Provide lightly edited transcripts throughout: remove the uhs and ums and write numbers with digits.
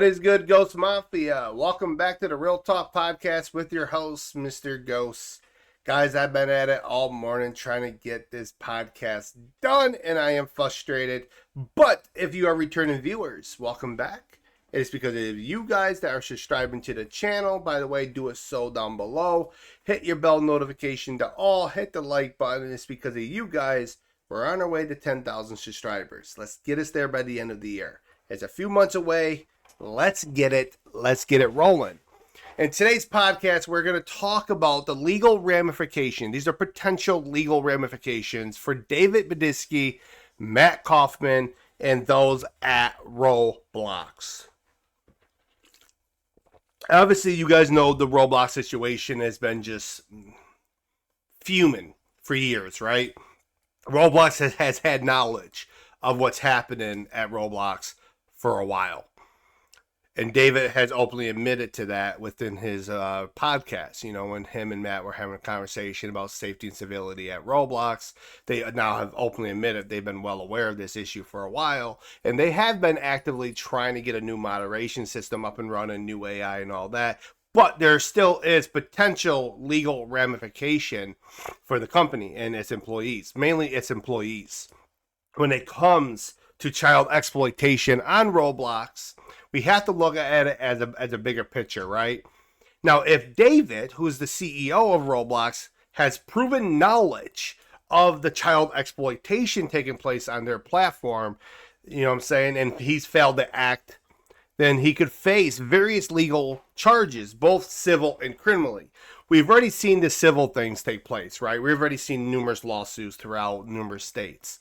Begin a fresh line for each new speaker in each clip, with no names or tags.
What is good, Ghost Mafia? Welcome back to the Real Talk Podcast with your host, Mr. Ghost. Guys, I've been at it all morning trying to get this podcast done, and I am frustrated. But if you are returning viewers, welcome back. It is because of you guys that are subscribing to the channel. By the way, do it so down below. Hit your bell notification to all. Hit the like button. It's because of you guys. We're on our way to 10,000 subscribers. Let's get us there by the end of the year. It's a few months away. Let's get it rolling. In today's podcast, we're going to talk about the legal ramifications. These are potential legal ramifications for David Badisky, Matt Kaufman, and those at Roblox. Obviously, you guys know the Roblox situation has been just fuming for years, right? Roblox has had knowledge of what's happening at Roblox for a while. And David has openly admitted to that within his podcast. You know, when him and Matt were having a conversation about safety and civility at Roblox, they now have openly admitted they've been well aware of this issue for a while. And they have been actively trying to get a new moderation system up and running, new AI and all that. But there still is potential legal ramification for the company and its employees, mainly its employees. When it comes to child exploitation on Roblox, we have to look at it as a bigger picture, right? Now, if David, who's the CEO of Roblox, has proven knowledge of the child exploitation taking place on their platform, you know what I'm saying, and he's failed to act, then he could face various legal charges, both civil and criminally. We've already seen the civil things take place, right? We've already seen numerous lawsuits throughout numerous states.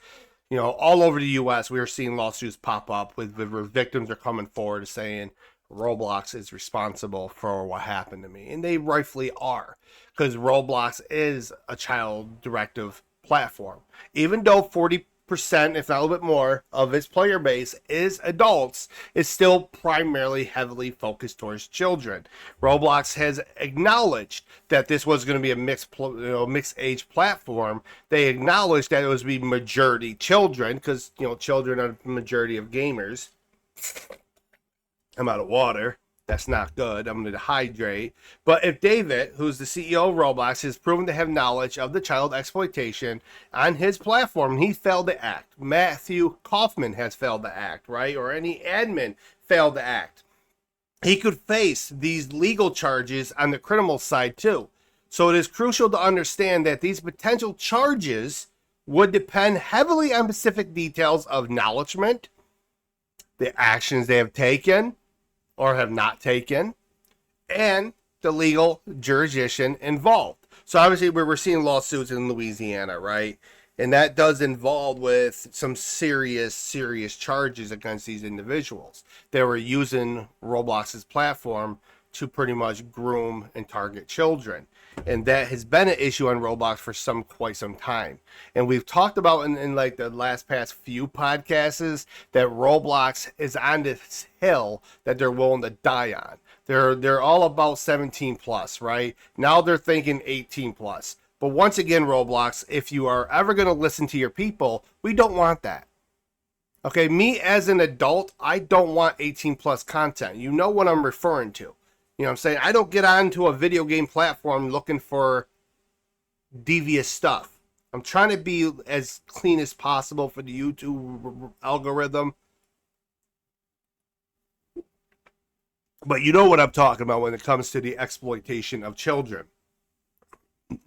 You know, all over the U.S., we are seeing lawsuits pop up where victims are coming forward saying Roblox is responsible for what happened to me. And they rightfully are, because Roblox is a child directive platform. Even though 40%, if not a little bit more, of its player base is adults, it's still primarily heavily focused towards children. Roblox has acknowledged that this was going to be a mixed age platform. They acknowledged that it was be majority children, because children are the majority of gamers. I'm out of water. That's not good. I'm going to hydrate. But if David, who's the CEO of Roblox, has proven to have knowledge of the child exploitation on his platform, he failed to act. Matthew Kaufman has failed to act, right? Or any admin failed to act. He could face these legal charges on the criminal side too. So it is crucial to understand that these potential charges would depend heavily on specific details of acknowledgement, the actions they have taken or have not taken, and the legal jurisdiction involved. So obviously we're seeing lawsuits in Louisiana, right? And that does involve with some serious charges against these individuals. They were using Roblox's platform to pretty much groom and target children. And that has been an issue on Roblox for quite some time. And we've talked about in like the past few podcasts that Roblox is on this hill that they're willing to die on. They're all about 17 plus, right? Now they're thinking 18 plus. But once again, Roblox, if you are ever going to listen to your people, we don't want that. Okay, me as an adult, I don't want 18 plus content. You know what I'm referring to. You know what I'm saying? I don't get onto a video game platform looking for devious stuff. I'm trying to be as clean as possible for the YouTube algorithm. But you know what I'm talking about when it comes to the exploitation of children.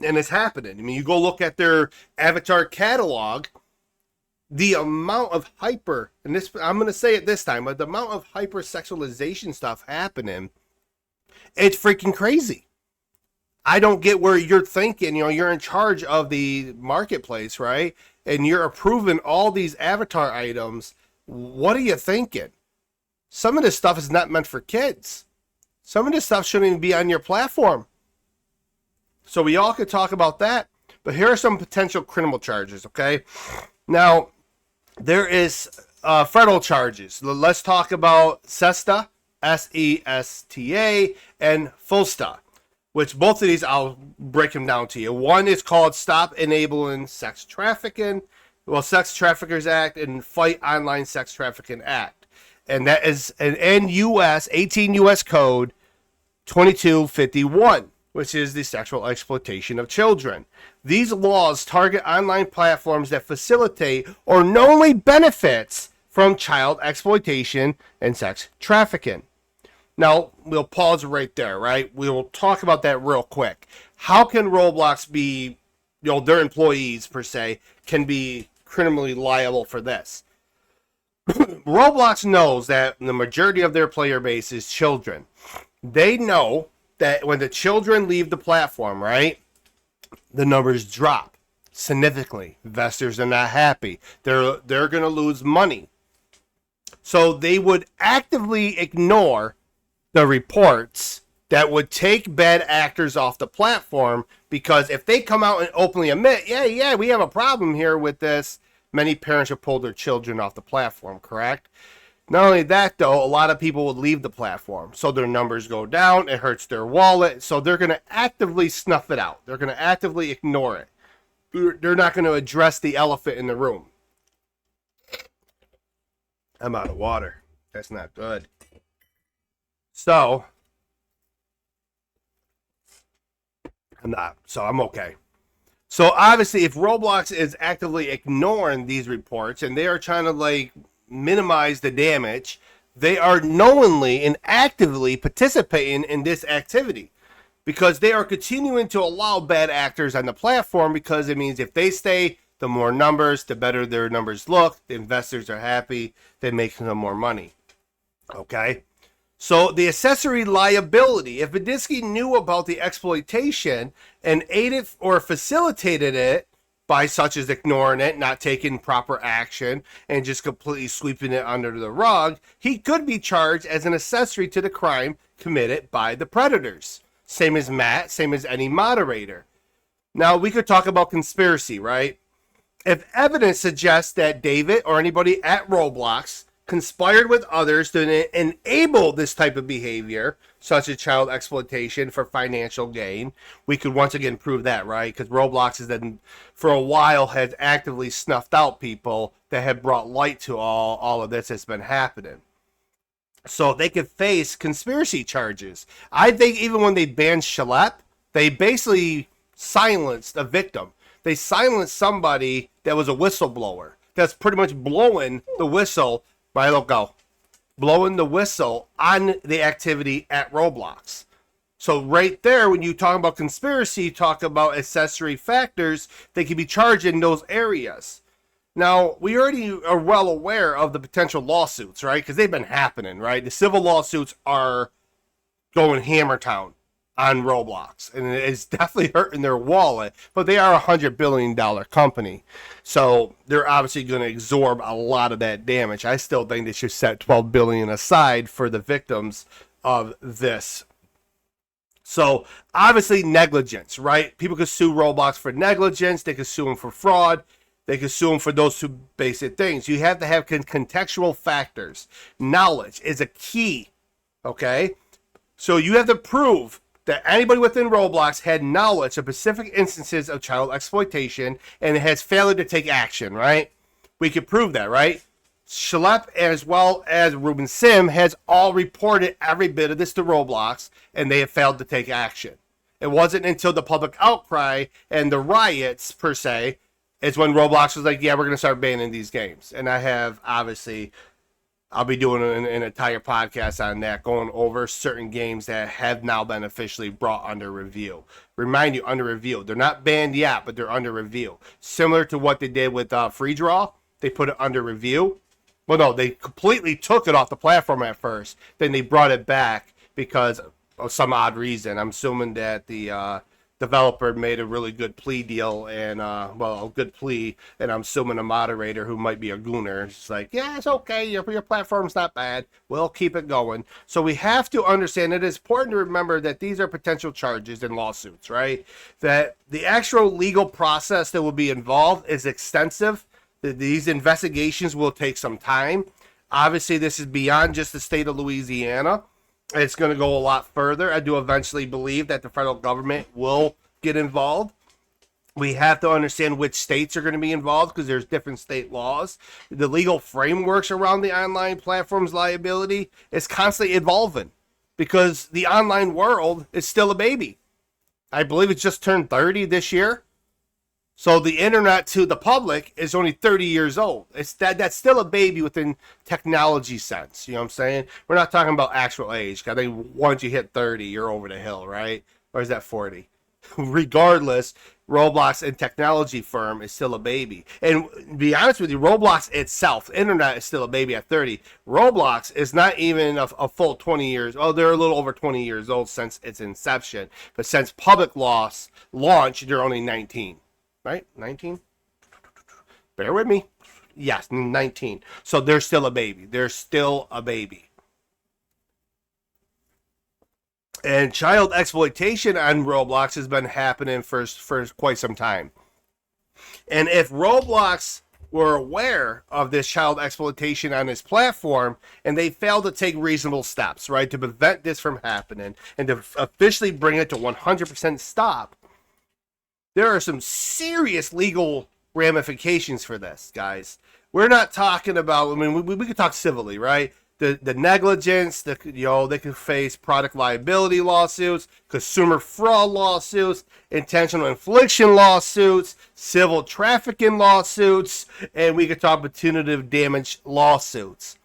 And it's happening. I mean, you go look at their avatar catalog, the amount of and this, I'm going to say it this time, but the amount of hypersexualization stuff happening, it's freaking crazy. I don't get where you're thinking, you're in charge of the marketplace, right? And you're approving all these avatar items. What are you thinking? Some of this stuff is not meant for kids. Some of this stuff shouldn't even be on your platform. So we all could talk about that. But here are some potential criminal charges, okay? Now, there is federal charges. Let's talk about SESTA. SESTA, and FULSTA, which both of these I'll break them down to you. One is called Stop Enabling Sex Trafficking, Sex Traffickers Act, and Fight Online Sex Trafficking Act. and that is an NUS 18 US code 2251, which is the sexual exploitation of children. These laws target online platforms that facilitate or knowingly benefits from child exploitation and sex trafficking. Now, we'll pause right there, right? We will talk about that real quick. How can Roblox be, their employees, per se, can be criminally liable for this? Roblox knows that the majority of their player base is children. They know that when the children leave the platform, right, the numbers drop significantly. Investors are not happy. They're going to lose money. So they would actively ignore the reports that would take bad actors off the platform, because if they come out and openly admit, yeah, we have a problem here with this, many parents have pulled their children off the platform, correct? Not only that, though, a lot of people would leave the platform. So their numbers go down. It hurts their wallet. So they're going to actively snuff it out. They're going to actively ignore it. They're not going to address the elephant in the room. I'm out of water. That's not good. So, I'm okay. So obviously, if Roblox is actively ignoring these reports and they are trying to minimize the damage, they are knowingly and actively participating in this activity, because they are continuing to allow bad actors on the platform, because it means if they stay, the more numbers, the better their numbers look. The investors are happy. They make some more money. Okay? So the accessory liability, if Badisky knew about the exploitation and aided or facilitated it by such as ignoring it, not taking proper action, and just completely sweeping it under the rug, he could be charged as an accessory to the crime committed by the predators. Same as Matt, same as any moderator. Now, we could talk about conspiracy, right? If evidence suggests that David or anybody at Roblox conspired with others to enable this type of behavior, such as child exploitation for financial gain, we could once again prove that, right? Because Roblox has then, for a while, has actively snuffed out people that have brought light to all of this that's been happening. So they could face conspiracy charges. I think even when they banned Shalep, they basically silenced a victim. They silenced somebody that was a whistleblower. That's pretty much blowing the whistle. Milo, go. Blowing the whistle on the activity at Roblox. So right there, when you talk about conspiracy, you talk about accessory factors, they can be charged in those areas. Now, we already are well aware of the potential lawsuits, right? Because they've been happening, right? The civil lawsuits are going hammer town on Roblox, and it's definitely hurting their wallet, but they are a $100 billion company, so they're obviously going to absorb a lot of that damage. I still think they should set $12 billion aside for the victims of this. So obviously negligence, right? People could sue Roblox for negligence. They could sue them for fraud. They could sue them for those two basic things. You have to have contextual factors. Knowledge is a key, okay? So you have to prove that anybody within Roblox had knowledge of specific instances of child exploitation and has failed to take action, right? We could prove that, right? Shalep as well as Ruben Sim has all reported every bit of this to Roblox, and they have failed to take action. It wasn't until the public outcry and the riots, per se, is when Roblox was like, yeah, we're going to start banning these games. And I have, obviously, I'll be doing an entire podcast on that, going over certain games that have now been officially brought under review. Remind you, under review. They're not banned yet, but they're under review. Similar to what they did with Free Draw. They put it under review. Well, no, they completely took it off the platform at first. Then they brought it back because of some odd reason. I'm assuming that the developer made a really good plea deal, and a good plea, and I'm assuming a moderator who might be a gooner is like, yeah, it's okay, your platform's not bad, we'll keep it going. So we have to understand it is important to remember that these are potential charges and lawsuits, right? That the actual legal process that will be involved is extensive. These investigations will take some time. Obviously, this is beyond just the state of Louisiana. It's going to go a lot further. I do eventually believe that the federal government will get involved. We have to understand which states are going to be involved because there's different state laws. The legal frameworks around the online platform's liability is constantly evolving because the online world is still a baby. I believe it's just turned 30 this year. So the internet to the public is only 30 years old. That's still a baby within technology sense. You know what I'm saying? We're not talking about actual age. I think once you hit 30, you're over the hill, right? Or is that 40? Regardless, Roblox and technology firm is still a baby. And to be honest with you, Roblox itself, internet is still a baby at 30. Roblox is not even a full 20 years. Oh, they're a little over 20 years old since its inception. But since public launch, they're only 19. Right? 19? Bear with me. Yes, 19. So they're still a baby. They're still a baby. And child exploitation on Roblox has been happening for quite some time. And if Roblox were aware of this child exploitation on its platform and they failed to take reasonable steps, right, to prevent this from happening and to officially bring it to 100% stop, there are some serious legal ramifications for this, guys. We're not talking about, I mean, we could talk civilly, right? The negligence, they could face product liability lawsuits, consumer fraud lawsuits, intentional infliction lawsuits, civil trafficking lawsuits, and we could talk punitive damage lawsuits.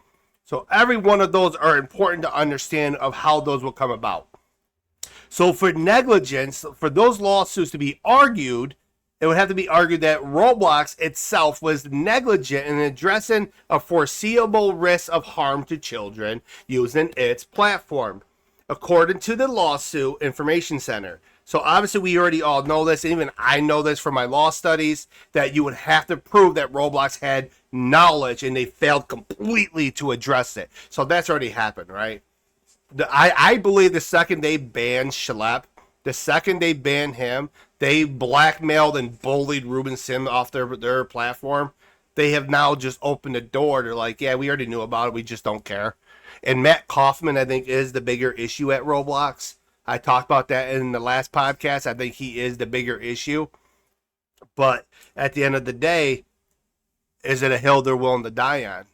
So every one of those are important to understand of how those will come about. So for negligence, for those lawsuits to be argued, it would have to be argued that Roblox itself was negligent in addressing a foreseeable risk of harm to children using its platform, according to the lawsuit information center. So obviously we already all know this, and even I know this from my law studies, that you would have to prove that Roblox had knowledge and they failed completely to address it. So that's already happened, right? I believe the second they banned Schlepp, the second they banned him, they blackmailed and bullied Ruben Sim off their platform. They have now just opened the door. They're like, yeah, we already knew about it. We just don't care. And Matt Kaufman, I think, is the bigger issue at Roblox. I talked about that in the last podcast. I think he is the bigger issue. But at the end of the day, is it a hill they're willing to die on?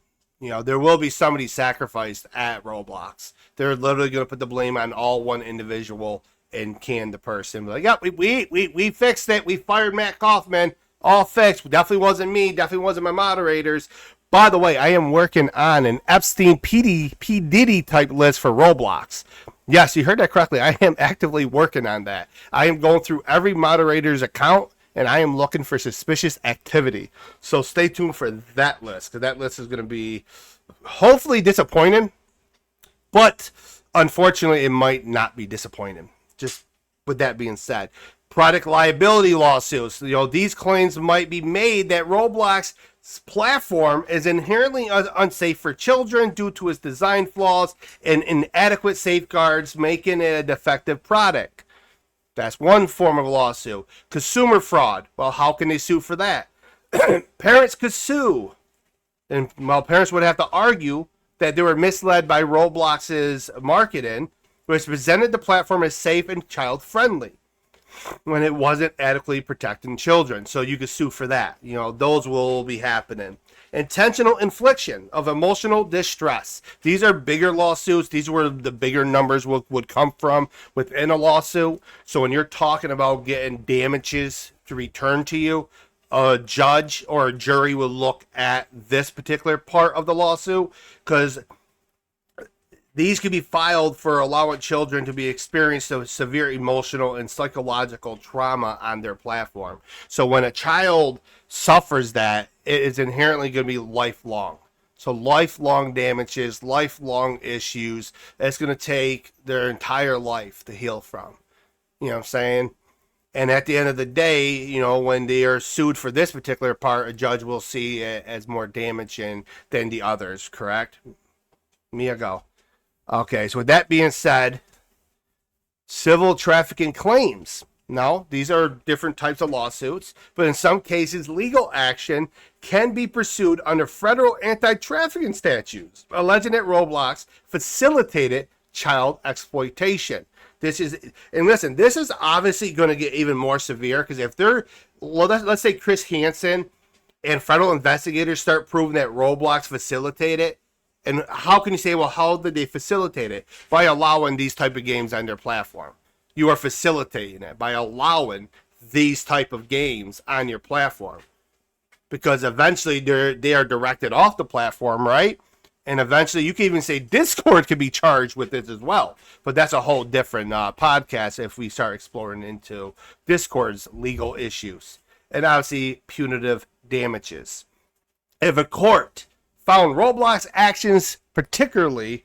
You know, there will be somebody sacrificed at Roblox. They're literally going to put the blame on all one individual and can the person. Like, yeah, we fixed it. We fired Matt Kaufman. All fixed. Definitely wasn't me. Definitely wasn't my moderators. By the way, I am working on an Epstein P. Diddy type list for Roblox. Yes, you heard that correctly. I am actively working on that. I am going through every moderator's account, and I am looking for suspicious activity. So stay tuned for that list, because that list is going to be hopefully disappointing, but unfortunately it might not be disappointing. Just with that being said, product liability lawsuits. These claims might be made that Roblox's platform is inherently unsafe for children due to its design flaws and inadequate safeguards, making it a defective product. That's one form of lawsuit. Consumer fraud. Well, how can they sue for that? Parents could sue. And, well, parents would have to argue that they were misled by Roblox's marketing, which presented the platform as safe and child-friendly when it wasn't adequately protecting children. So you could sue for that. Those will be happening. Intentional infliction of emotional distress. These are bigger lawsuits. These are where the bigger numbers would come from within a lawsuit. So when you're talking about getting damages to return to you, a judge or a jury will look at this particular part of the lawsuit, because these could be filed for allowing children to be experienced of severe emotional and psychological trauma on their platform. So when a child suffers that, it is inherently going to be lifelong. So lifelong damages, lifelong issues. It's going to take their entire life to heal from. You know what I'm saying? And at the end of the day, when they are sued for this particular part, a judge will see it as more damaging than the others, correct? Mia, go. Okay, so with that being said, civil trafficking claims. Now, these are different types of lawsuits, but in some cases, legal action can be pursued under federal anti-trafficking statutes, alleging that Roblox facilitated child exploitation. This is, and listen, this is obviously going to get even more severe because if they're, well, let's say Chris Hansen and federal investigators start proving that Roblox facilitated, and how can you say, well, how did they facilitate it? By allowing these type of games on their platform. You are facilitating it by allowing these type of games on your platform. Because eventually they are directed off the platform, right? And eventually you can even say Discord could be charged with this as well. But that's a whole different podcast if we start exploring into Discord's legal issues. And obviously punitive damages. If a court found Roblox actions particularly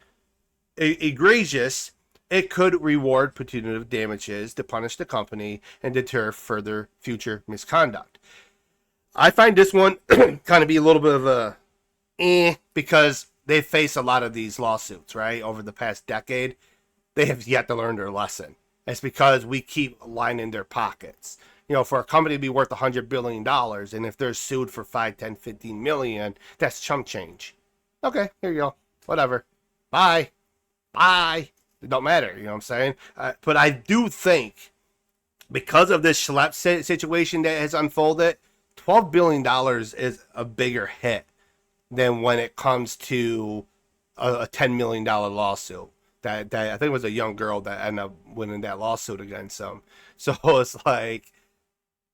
egregious, it could reward punitive damages to punish the company and deter further future misconduct. I find this one kind of be a little bit of a because they face a lot of these lawsuits, right? Over the past decade, they have yet to learn their lesson. It's because we keep lining their pockets. You know, for a company to be worth $100 billion, and if they're sued for 5, 10, 15 million, that's chump change. Okay, here you go. Whatever. Bye. It don't matter, you know what I'm saying? But I do think, because of this Schlepp situation that has unfolded, $12 billion is a bigger hit than when it comes to a $10 million lawsuit. That I think it was a young girl that ended up winning that lawsuit against them. So it's like,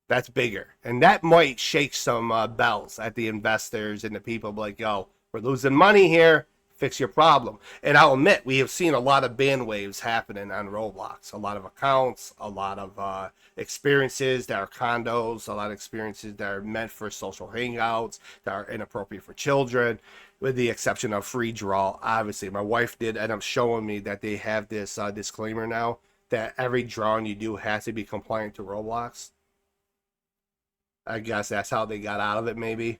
that's bigger. And that might shake some bells at the investors and the people like, yo, we're losing money here. Fix your problem. And I'll admit, we have seen a lot of ban waves happening on Roblox. A lot of accounts, a lot of experiences that are condos, a lot of experiences that are meant for social hangouts, that are inappropriate for children, with the exception of free draw. Obviously, my wife did end up showing me that they have this disclaimer now that every drawing you do has to be compliant to Roblox. I guess that's how they got out of it, maybe.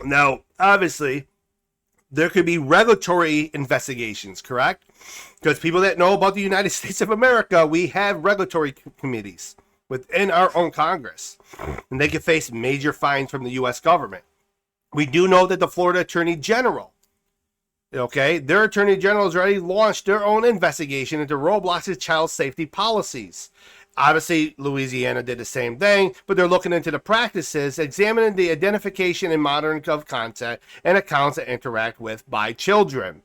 Now, obviously, there could be regulatory investigations, correct? Because people that know about the United States of America, we have regulatory committees within our own Congress, and they can face major fines from the U.S. government. We do know that the Florida Attorney General, okay, their Attorney General has already launched their own investigation into Roblox's child safety policies. Obviously, Louisiana did the same thing, but they're looking into the practices, examining the identification and monitoring of content and accounts that interact with by children.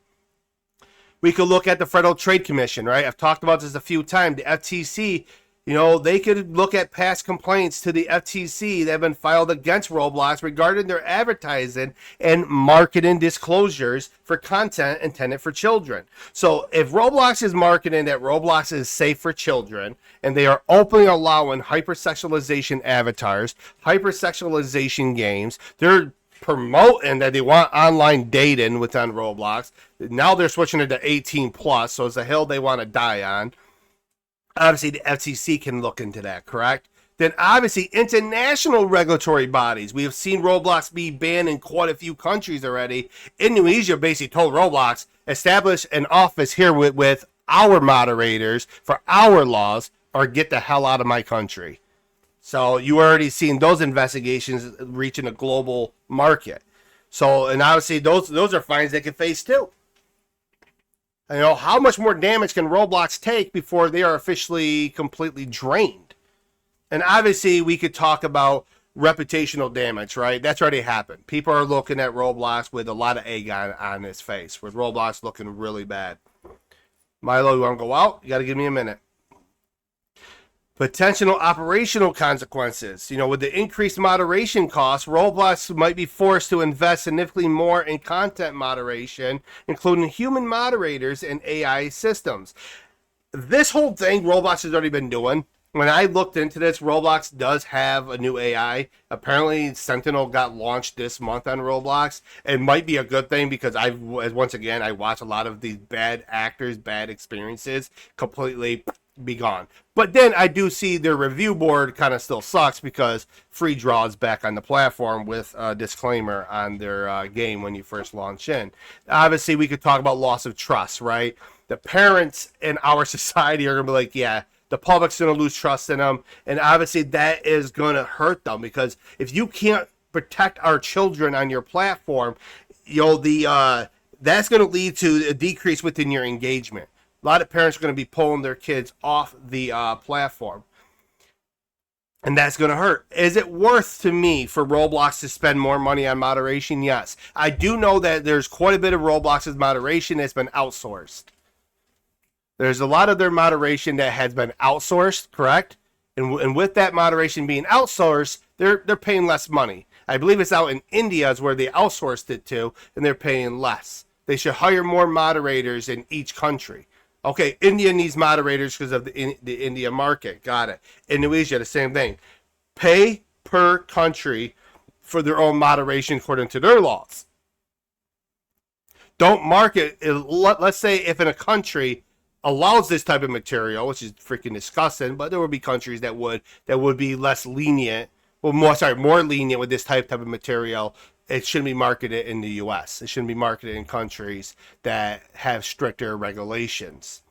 We could look at the Federal Trade Commission, right? I've talked about this a few times. The FTC, you know, they could look at past complaints to the FTC that have been filed against Roblox regarding their advertising and marketing disclosures for content intended for children. So if Roblox is marketing that Roblox is safe for children, and they are openly allowing hypersexualization avatars, hypersexualization games, they're promoting that they want online dating within Roblox. Now they're switching it to 18 plus, so it's a hill they want to die on. Obviously, the FTC can look into that, correct? Then obviously, international regulatory bodies. We have seen Roblox be banned in quite a few countries already. Indonesia basically told Roblox, establish an office here with our moderators for our laws, or get the hell out of my country. So you already seen those investigations reaching a global market. So, and obviously, those are fines they can face too. You know, how much more damage can Roblox take before they are officially completely drained? And obviously, we could talk about reputational damage, right? That's already happened. People are looking at Roblox with a lot of egg on his face, with Roblox looking really bad. Milo, you want to go out? You got to give me a minute. Potential operational consequences. You know, with the increased moderation costs, Roblox might be forced to invest significantly more in content moderation, including human moderators and AI systems. This whole thing Roblox has already been doing. When I looked into this, Roblox does have a new AI. Apparently, Sentinel got launched this month on Roblox. It might be a good thing because I watch a lot of these bad actors, bad experiences completely be gone. But then I do see their review board kind of still sucks because free draw is back on the platform with a disclaimer on their game when you first launch in. Obviously, we could talk about loss of trust, right? The parents in our society are going to be like, yeah, the public's going to lose trust in them. And obviously, that is going to hurt them because if you can't protect our children on your platform, you know, that's going to lead to a decrease within your engagement. A lot of parents are going to be pulling their kids off the platform. And that's going to hurt. Is it worth to me for Roblox to spend more money on moderation? Yes. I do know that there's quite a bit of Roblox's moderation that's been outsourced. There's a lot of their moderation that has been outsourced, correct? And with that moderation being outsourced, they're paying less money. I believe it's out in India is where they outsourced it to, and they're paying less. They should hire more moderators in each country. Okay, India needs moderators because of the India market. Got it. Indonesia, the same thing. Pay per country for their own moderation according to their laws. Don't market. Let's say if in a country allows this type of material, which is freaking disgusting, but there would be countries that would be less lenient, more lenient with this type of material. It shouldn't be marketed in the U.S. It shouldn't be marketed in countries that have stricter regulations.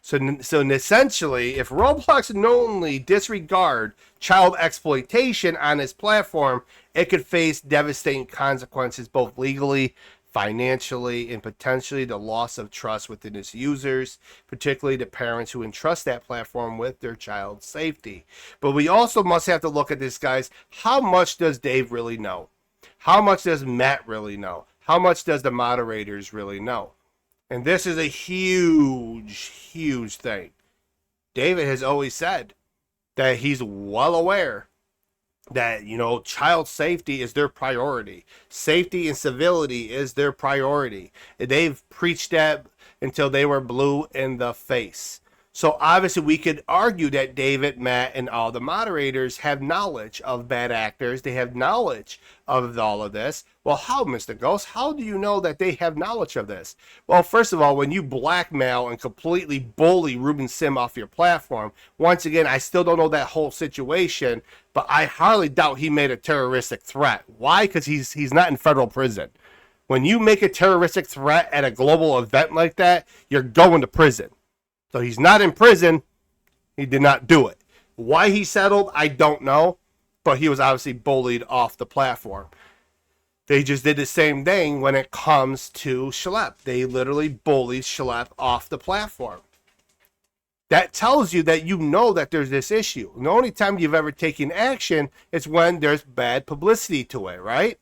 So essentially, if Roblox knowingly disregard child exploitation on its platform, it could face devastating consequences both legally, financially, and potentially the loss of trust within its users, particularly the parents who entrust that platform with their child's safety. But we also must have to look at this, guys. How much does Dave really know? How much does Matt really know? How much does the moderators really know? And this is a huge, huge thing. David has always said that he's well aware that, child safety is their priority. Safety and civility is their priority. They've preached that until they were blue in the face. So obviously we could argue that David, Matt, and all the moderators have knowledge of bad actors. They have knowledge of all of this. Well, how, Mr. Ghost? How do you know that they have knowledge of this? Well, first of all, when you blackmail and completely bully Ruben Sim off your platform, once again, I still don't know that whole situation, but I hardly doubt he made a terroristic threat. Why? Because he's not in federal prison. When you make a terroristic threat at a global event like that, you're going to prison. So he's not in prison. He did not do it. Why he settled, I don't know. But he was obviously bullied off the platform. They just did the same thing when it comes to Schlep. They literally bullied Schlep off the platform. That tells you that you know that there's this issue. And the only time you've ever taken action is when there's bad publicity to it, right?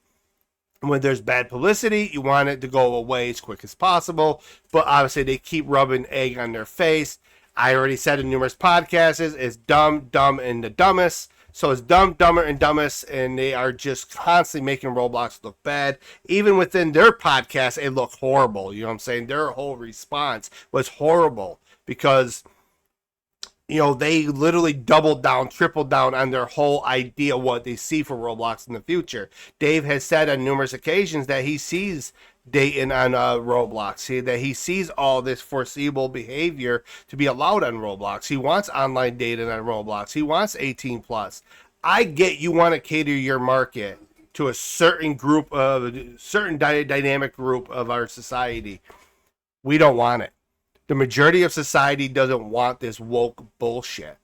When there's bad publicity, you want it to go away as quick as possible. But obviously, they keep rubbing egg on their face. I already said in numerous podcasts, it's dumb, and the dumbest. So it's dumb, dumber, and dumbest, and they are just constantly making Roblox look bad. Even within their podcast, it looked horrible. You know what I'm saying? Their whole response was horrible because they literally doubled down, tripled down on their whole idea of what they see for Roblox in the future. Dave has said on numerous occasions that he sees dating on Roblox, that he sees all this foreseeable behavior to be allowed on Roblox. He wants online dating on Roblox. He wants 18 plus. I get you want to cater your market to a certain dynamic group of our society. We don't want it. The majority of society doesn't want this woke bullshit.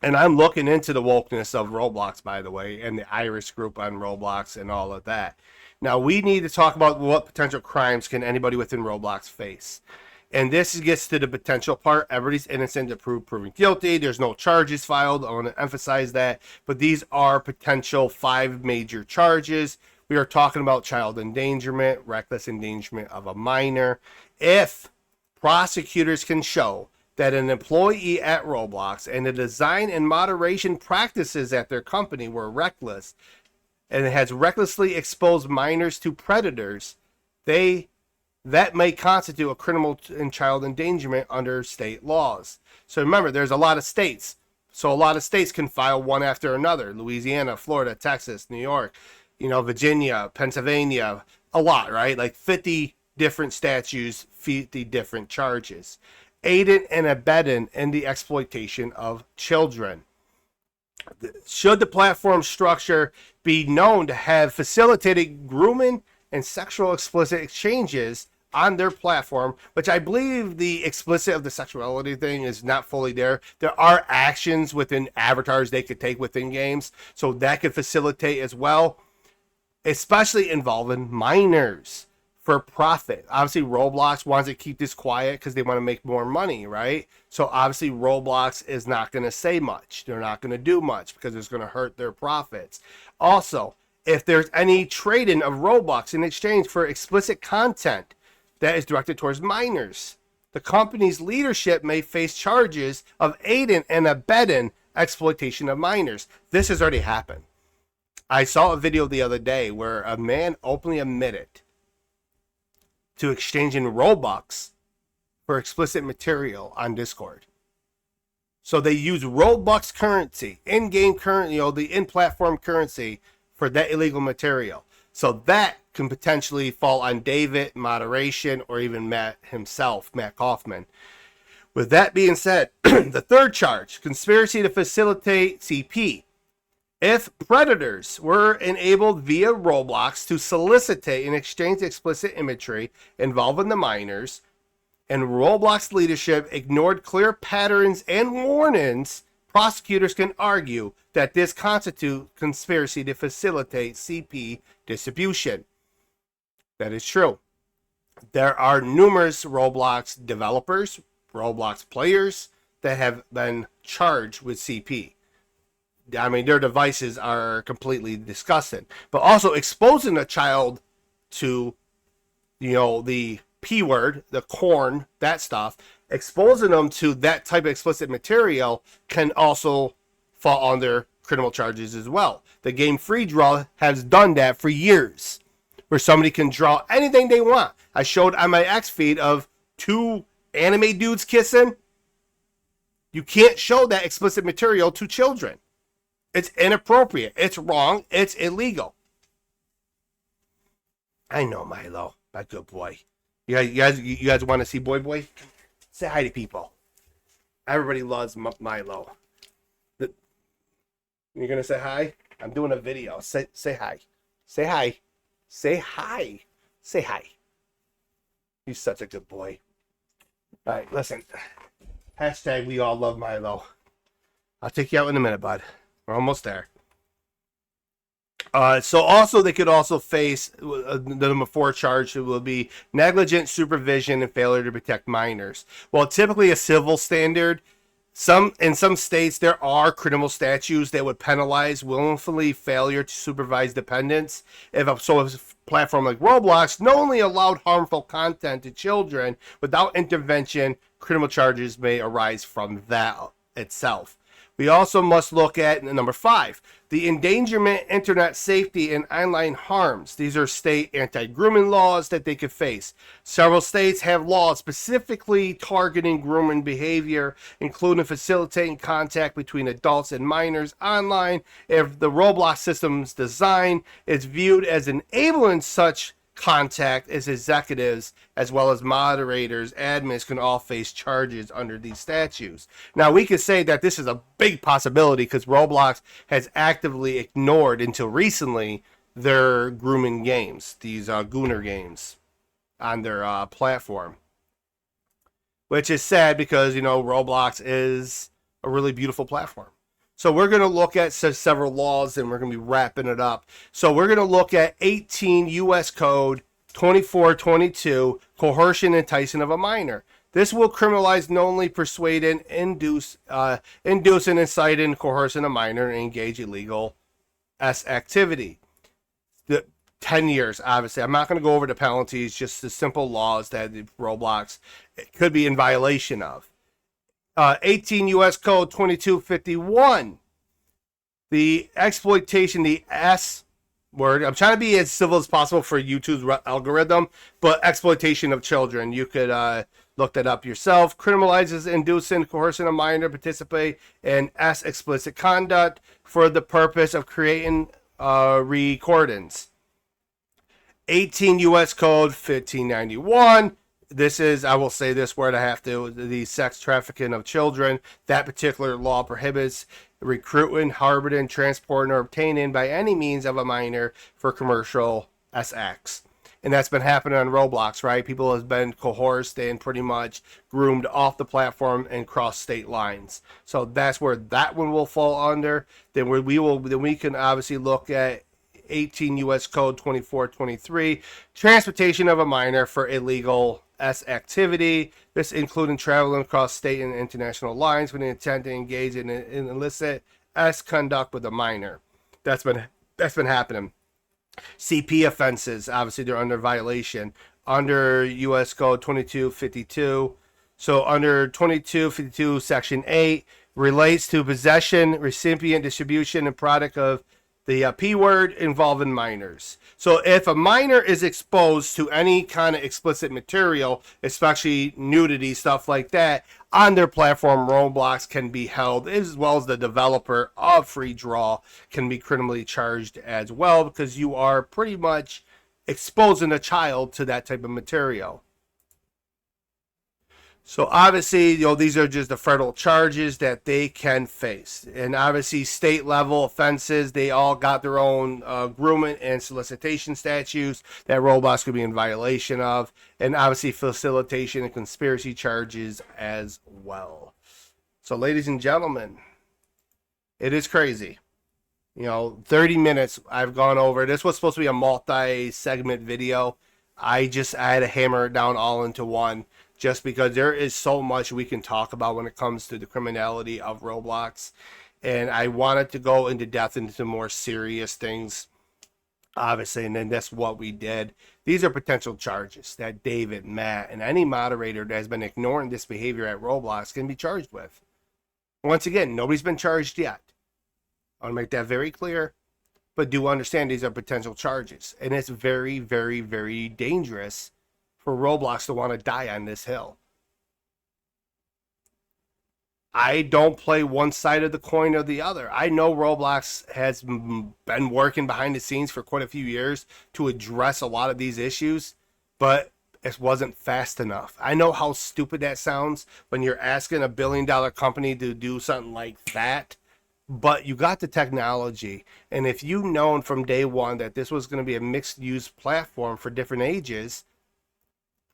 And I'm looking into the wokeness of Roblox, by the way, and the Irish group on Roblox and all of that. Now, we need to talk about what potential crimes can anybody within Roblox face. And this gets to the potential part. Everybody's innocent until proven guilty. There's no charges filed. I want to emphasize that. But these are potential 5 major charges. We are talking about child endangerment, reckless endangerment of a minor. If prosecutors can show that an employee at Roblox and the design and moderation practices at their company were reckless and it has recklessly exposed minors to predators, that may constitute a criminal and child endangerment under state laws. So remember, there's a lot of states. So a lot of states can file one after another. Louisiana, Florida, Texas, New York, Virginia, Pennsylvania, a lot, right? Like 50 different statutes, 50 different charges. Aiding and abetting in the exploitation of children. Should the platform structure be known to have facilitated grooming and sexual explicit exchanges on their platform, which I believe the explicit of the sexuality thing is not fully there. There are actions within avatars they could take within games, so that could facilitate as well, especially involving minors. for profit. Obviously, Roblox wants to keep this quiet because they want to make more money, right? So obviously, Roblox is not going to say much. They're not going to do much because it's going to hurt their profits. Also, if there's any trading of Roblox in exchange for explicit content that is directed towards minors, the company's leadership may face charges of aiding and abetting exploitation of minors. This has already happened. I saw a video the other day where a man openly admitted to exchanging Robux for explicit material on Discord. So they use Robux currency, in-game currency, the in-platform currency for that illegal material. So that can potentially fall on David, moderation, or even Matt himself, Matt Kaufman. With that being said, the third charge, conspiracy to facilitate CP. If predators were enabled via Roblox to solicitate and exchange explicit imagery involving the minors, and Roblox leadership ignored clear patterns and warnings, prosecutors can argue that this constitutes conspiracy to facilitate CP distribution. That is true. There are numerous Roblox developers, Roblox players that have been charged with CP. I mean, their devices are completely disgusting. But also exposing a child to, the P word, the corn, that stuff, exposing them to that type of explicit material can also fall under criminal charges as well. The game Free Draw has done that for years, where somebody can draw anything they want. I showed on my X feed of 2 anime dudes kissing. You can't show that explicit material to children. It's inappropriate. It's wrong. It's illegal. I know, Milo, my good boy. You guys want to see Boy Boy? Say hi to people. Everybody loves Milo. You're gonna say hi? I'm doing a video. Say hi. Say hi. Say hi. Say hi. He's such a good boy. All right, listen. Hashtag we all love Milo. I'll take you out in a minute, bud. We're almost there. So also they could also face the number 4 charge will be negligent supervision and failure to protect minors. Well, typically a civil standard. In some states there are criminal statutes that would penalize willfully failure to supervise dependents. If a platform like Roblox not only allowed harmful content to children without intervention, criminal charges may arise from that itself. We also must look at number 5, the endangerment, internet safety, and online harms. These are state anti-grooming laws that they could face. Several states have laws specifically targeting grooming behavior, including facilitating contact between adults and minors online. If the Roblox system's design is viewed as enabling such contact, as executives as well as moderators, admins can all face charges under these statutes. Now we could say that this is a big possibility because Roblox has actively ignored until recently their grooming games, these Gooner games on their platform, which is sad because Roblox is a really beautiful platform. So we're going to look at several laws and we're going to be wrapping it up. So we're going to look at 18 U.S. Code 2422, coercion and enticing of a minor. This will criminalize knowingly persuading, inducing, inciting, coercing a minor and engage illegal activity. 10 years, obviously. I'm not going to go over the penalties, just the simple laws that Roblox could be in violation of. 18 U.S. Code 2251. The exploitation, the S word. I'm trying to be as civil as possible for YouTube's algorithm, but exploitation of children. You could look that up yourself. Criminalizes inducing, coercing a minor to participate in S explicit conduct for the purpose of creating recordings. 18 U.S. Code 1591. This is, I will say this word, I have to, the sex trafficking of children. That particular law prohibits recruiting, harboring, transporting, or obtaining by any means of a minor for commercial SX. And that's been happening on Roblox, right? People have been coerced and pretty much groomed off the platform and cross state lines. So that's where that one will fall under. Then we can obviously look at 18 U.S. Code 2423, transportation of a minor for illegal S activity. This including traveling across state and international lines with the intent to engage in illicit S conduct with a minor. That's been happening. CP offenses, obviously they're under violation under U.S. Code 2252. So under 2252 Section 8 relates to possession, recipient, distribution, and product of the P word involving minors. So if a minor is exposed to any kind of explicit material, especially nudity, stuff like that, on their platform, Roblox can be held, as well as the developer of Free Draw can be criminally charged as well, because you are pretty much exposing a child to that type of material. So obviously, these are just the federal charges that they can face. And obviously, state level offenses, they all got their own grooming and solicitation statutes that Roblox could be in violation of. And obviously, facilitation and conspiracy charges as well. So ladies and gentlemen, it is crazy. 30 minutes I've gone over. This was supposed to be a multi-segment video. I had to hammer it down all into one, just because there is so much we can talk about when it comes to the criminality of Roblox. And I wanted to go into depth into more serious things, obviously, and then that's what we did. These are potential charges that David, Matt, and any moderator that has been ignoring this behavior at Roblox can be charged with. Once again, nobody's been charged yet. I want to make that very clear. But do understand these are potential charges. And it's very, very, very dangerous for Roblox to want to die on this hill. I don't play one side of the coin or the other. I know Roblox has been working behind the scenes for quite a few years to address a lot of these issues, but it wasn't fast enough. I know how stupid that sounds when you're asking a $1 billion company to do something like that, but you got the technology. And if you known from day one that this was going to be a mixed use platform for different ages,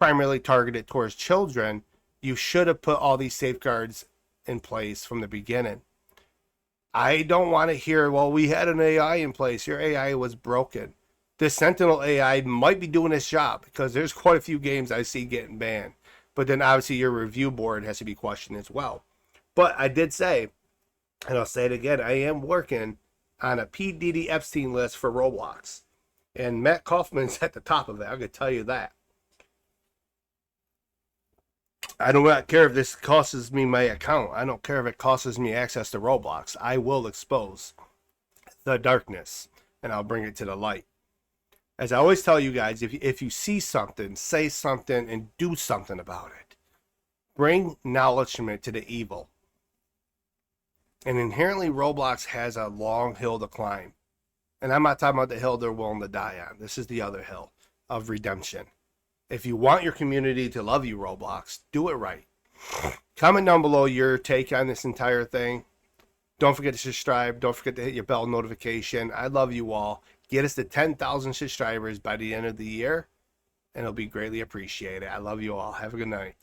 primarily targeted towards children, you should have put all these safeguards in place from the beginning. I don't want to hear, well, we had an AI in place. Your AI was broken. This Sentinel AI might be doing its job, because there's quite a few games I see getting banned. But then obviously your review board has to be questioned as well. But I did say, and I'll say it again, I am working on a P. Diddy Epstein list for Roblox. And Matt Kaufman's at the top of it. I can tell you that. I do not care if this costs me my account. I don't care if it costs me access to Roblox. I will expose the darkness, and I'll bring it to the light. As I always tell you guys, if you see something, say something, and do something about it. Bring acknowledgement to the evil. And inherently, Roblox has a long hill to climb. And I'm not talking about the hill they're willing to die on. This is the other hill of redemption. If you want your community to love you, Roblox, do it right. Comment down below your take on this entire thing. Don't forget to subscribe. Don't forget to hit your bell notification. I love you all. Get us to 10,000 subscribers by the end of the year, and it'll be greatly appreciated. I love you all. Have a good night.